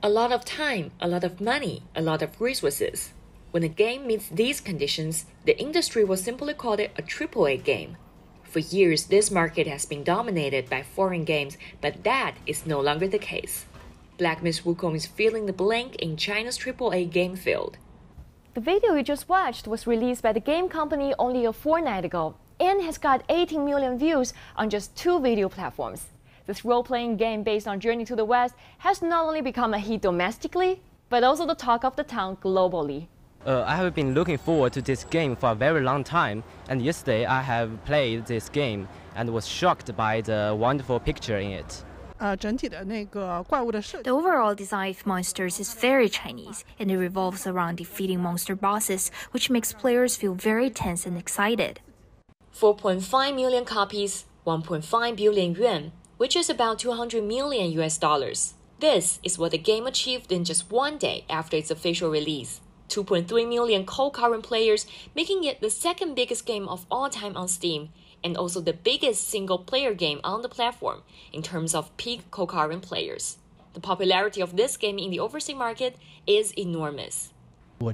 A lot of time, a lot of money, a lot of resources. When a game meets these conditions, the industry will simply call it a AAA game. For years, this market has been dominated by foreign games, but that is no longer the case. Black Myth: Wukong is filling the blank in China's AAA game field. The video you just watched was released by the game company only a fortnight ago and has got 18 million views on just 2 video platforms. This role-playing game based on Journey to the West has not only become a hit domestically, but also the talk of the town globally. I have been looking forward to this game for a very long time, and yesterday I have played this game and was shocked by the wonderful picture in it. The overall design of monsters is very Chinese, and it revolves around defeating monster bosses, which makes players feel very tense and excited. 4.5 million copies, 1.5 billion yuan, which is about $200 million US. This is what the game achieved in just one day after its official release. 2.3 million concurrent players, making it the second biggest game of all time on Steam, and also the biggest single-player game on the platform in terms of peak concurrent players. The popularity of this game in the overseas market is enormous. I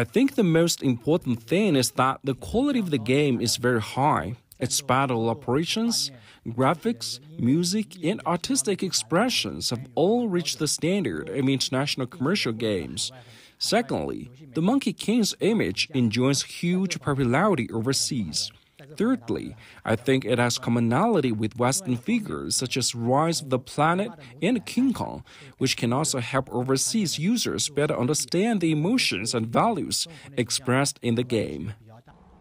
think the most important thing is that the quality of the game is very high. Its battle operations, graphics, music, and artistic expressions have all reached the standard of international commercial games. Secondly, the Monkey King's image enjoys huge popularity overseas. Thirdly, I think it has commonality with Western figures such as Rise of the Planet and King Kong, which can also help overseas users better understand the emotions and values expressed in the game.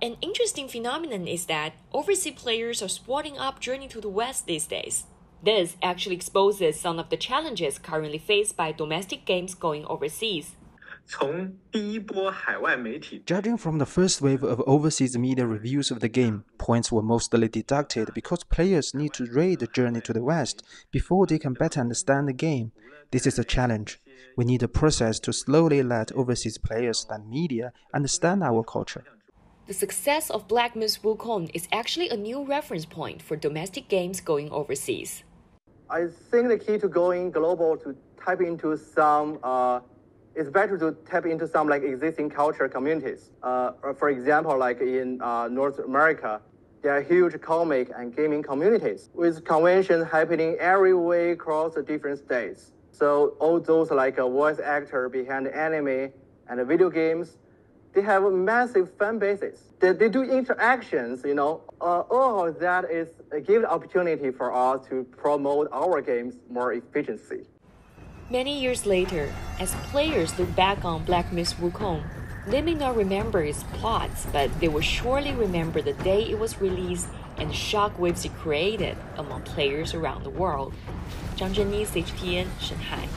An interesting phenomenon is that overseas players are sporting up Journey to the West these days. This actually exposes some of the challenges currently faced by domestic games going overseas. Judging from the first wave of overseas media reviews of the game, points were mostly deducted because players need to raid the Journey to the West before they can better understand the game. This is a challenge. We need a process to slowly let overseas players and media understand our culture. The success of Black Myth: Wukong is actually a new reference point for domestic games going overseas. I think the key to going global to tap into some it's better to tap into some like existing culture communities. For example, like in North America, there are huge comic and gaming communities with conventions happening every way across the different states. So all those like voice actor behind anime and video games, they have massive fan bases. They do interactions, all of that is a given opportunity for us to promote our games more efficiently. Many years later, as players look back on Black Myth: Wukong, they may not remember its plots, but they will surely remember the day it was released and the shockwaves it created among players around the world. Zhang Zhenyi, CGTN, Shanghai.